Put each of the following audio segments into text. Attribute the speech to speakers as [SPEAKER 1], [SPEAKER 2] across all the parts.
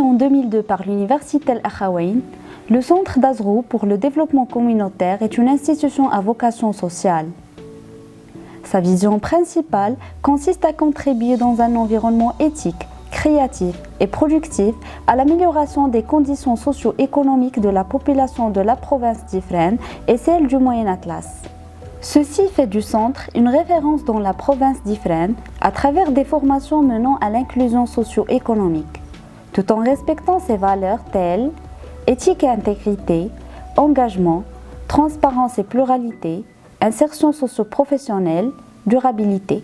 [SPEAKER 1] en 2002 par l'Université Al-Akhawayn, le Centre d'Azrou pour le développement communautaire est une institution à vocation sociale. Sa vision principale consiste à contribuer dans un environnement éthique, créatif et productif à l'amélioration des conditions socio-économiques de la population de la province d'Ifrane et celle du Moyen Atlas. Ceci fait du centre une référence dans la province d'Ifrane à travers des formations menant à l'inclusion socio-économique, tout en respectant ses valeurs telles éthique et intégrité, engagement, transparence et pluralité, insertion socio-professionnelle, durabilité.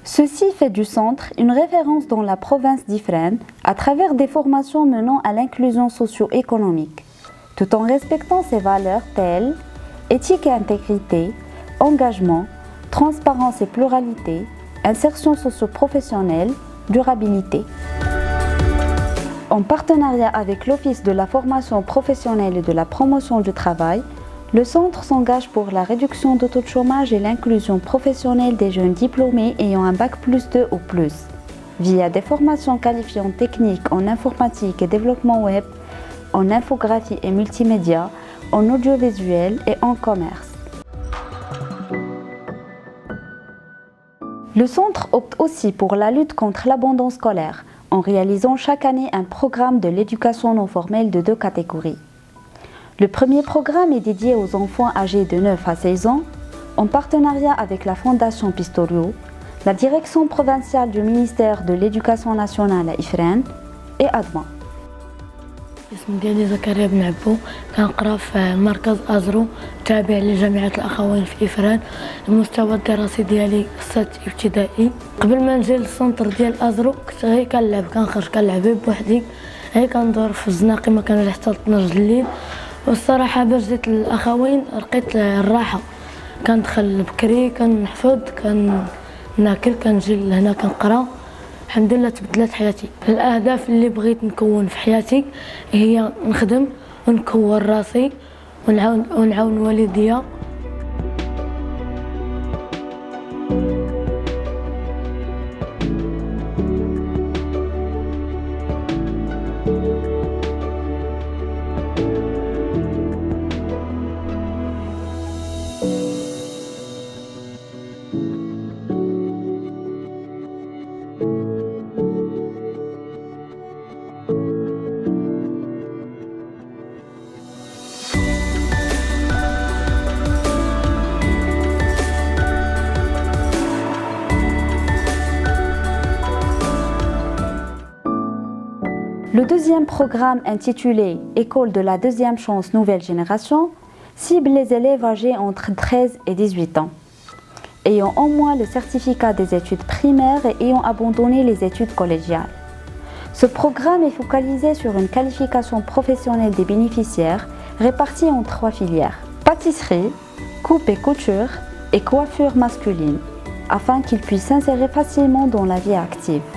[SPEAKER 1] Ceci fait du centre une référence dans la province d'Ifrane à travers des formations menant à l'inclusion socio-économique, tout en respectant ses valeurs telles éthique et intégrité, engagement, transparence et pluralité, insertion socio-professionnelle, durabilité. En partenariat avec l'Office de la formation professionnelle et de la promotion du travail, le centre s'engage pour la réduction du taux de chômage et l'inclusion professionnelle des jeunes diplômés ayant un bac+2 ou plus, via des formations qualifiantes techniques en informatique et développement web, en infographie et multimédia, en audiovisuel et en commerce. Le centre opte aussi pour la lutte contre l'abandon scolaire, en réalisant chaque année un programme de l'éducation non formelle de 2 catégories. Le premier programme est dédié aux enfants âgés de 9 à 16 ans, en partenariat avec la Fondation Pistorio, la direction provinciale du ministère de l'Éducation nationale à Ifrane et ADMA.
[SPEAKER 2] اسمي ديالي زكريا بن عبو، كنقرا في مركز أزرو تابع لجامعة الأخوين في إفران. المستوى الدراسي ديالي 6 ابتدائي. قبل ما نجي للسونتر ديال أزرو كنت غير كنلعب، كنخرج كنلعب بوحدي، غير كندور في الزناقي، ما كنرجع حتى 12 الليل. والصراحة باش جيت للأخوين لقيت الراحة، كندخل بكري، كنحفظ، كناكل، كنجي لهنا كنقرا. الحمد لله تبدلت حياتي. الأهداف اللي بغيت نكون في حياتي هي نخدم ونكون راسي ونعاون والديا.
[SPEAKER 1] Le deuxième programme intitulé École de la deuxième chance nouvelle génération cible les élèves âgés entre 13 et 18 ans, ayant au moins le certificat des études primaires et ayant abandonné les études collégiales. Ce programme est focalisé sur une qualification professionnelle des bénéficiaires répartie en 3 filières: pâtisserie, coupe et couture et coiffure masculine, afin qu'ils puissent s'insérer facilement dans la vie active.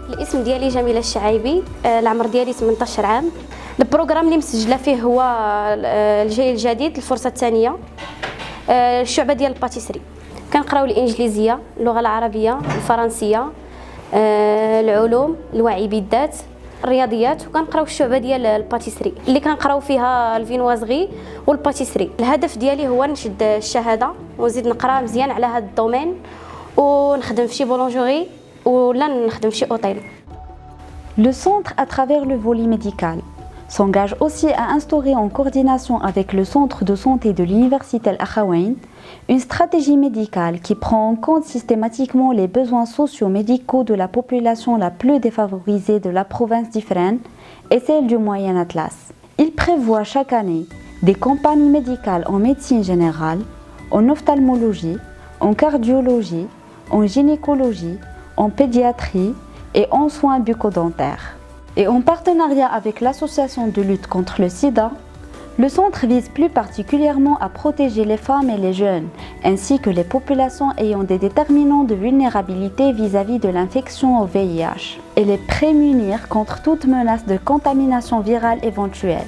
[SPEAKER 3] الاسم ديالي جميلة الشعيبي، العمر ديالي 18 عام. البروغرام اللي مسجله فيه هو الجيل الجديد، الفرصة الثانية، الشعبة ديال الباتيسري. كنقراو الانجليزية، اللغة العربية، الفرنسية، العلوم، الوعي بالذات، الرياضيات، وكنقراو الشعبة ديال الباتيسري اللي كنقراو فيها الفينوازغي والباتيسري. الهدف ديالي هو نشد الشهادة ونزيد نقرا مزيان على هذا الدومين ونخدم في شي بولونجوري ولا نخدم في شي اوتيل.
[SPEAKER 1] Le centre, à travers le volet médical, s'engage aussi à instaurer en coordination avec le centre de santé de l'Université Al-Akhawayn une stratégie médicale qui prend en compte systématiquement les besoins socio-médicaux de la population la plus défavorisée de la province d'Ifrane et celle du Moyen Atlas. Il prévoit chaque année des campagnes médicales en médecine générale, en ophtalmologie, en cardiologie, en gynécologie, en pédiatrie et en soins bucco-dentaires. Et en partenariat avec l'association de lutte contre le sida, Le centre vise plus particulièrement à protéger les femmes et les jeunes, ainsi que les populations ayant des déterminants de vulnérabilité vis-à-vis de l'infection au VIH, et les prémunir contre toute menace de contamination virale éventuelle.